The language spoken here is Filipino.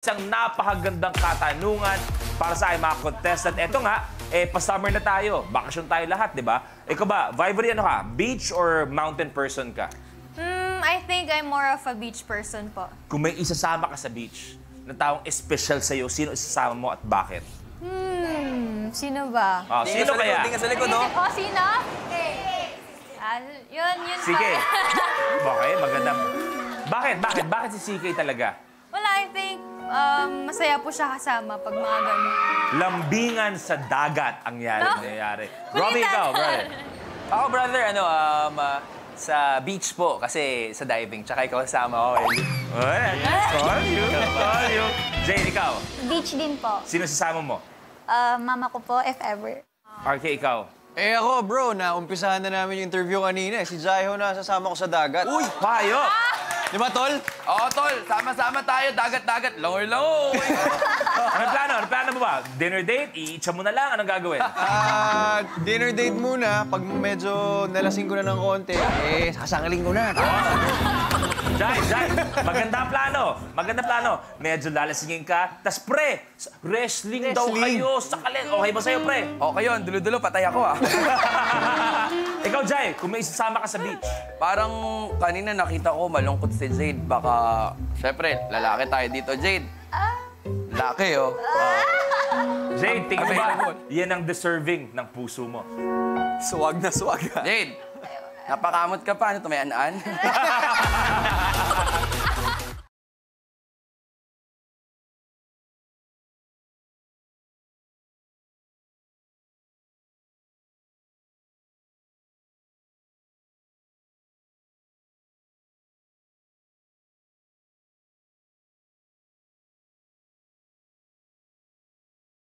Isang napakagandang katanungan para sa aking mga contestant. Eto nga, pa-summer na tayo. Bakasyon tayo lahat, di ba? Ikaw ba, Vibery, ano ka? Beach or mountain person ka? I think I'm more of a beach person po. Kung may isasama ka sa beach, na taong espesyal sa'yo, sino isasama mo at bakit? Sino ba? Sino kaya? Tingnan sa likod, no? Oh, sino? Yun CK. pa. Okay, maganda. Bakit? Bakit si CK talaga? Wala, I think masaya po siya kasama pag mga ganun. Lambingan sa dagat ang nangyayari. Robbie, Kulitan. ikaw, brother. Ako, brother, sa beach po, kasi sa diving. Tsaka ikaw kasama ko. Call you. Jane, ikaw. Beach din po. Sino sasama mo? Mama ko po, if ever. RK, ikaw. Ako, bro, naumpisahan na namin yung interview kanina. Si Jaiho na sasama ko sa dagat. Uy, payo! Di ba, Tol? Oo, Tol. Sama-sama tayo. Dagat-dagat. Langoy-langoy. Ano plano mo ba? Dinner date? Iitsa mo na lang? Anong gagawin? Dinner date muna. Pag medyo nalasing ko na ng konti, sasangaling ko na. Jai, maganda plano. Medyo lalasingin ka. Tas pre, wrestling daw kayo sa kalin. Okay ba sa'yo, pre? Okay yun. Dulo-dulo. Patay ako, ah. Ikaw, Jai, kung may isasama ka sa beach. Parang kanina nakita ko malungkot si Jade. Baka, syempre, lalaki tayo dito, Jade. Laki, oh. Jade, tingin mo ba? Yan ang deserving ng puso mo. Swag na swag. Jade, napakamot ka pa. Ano ito, may anaan?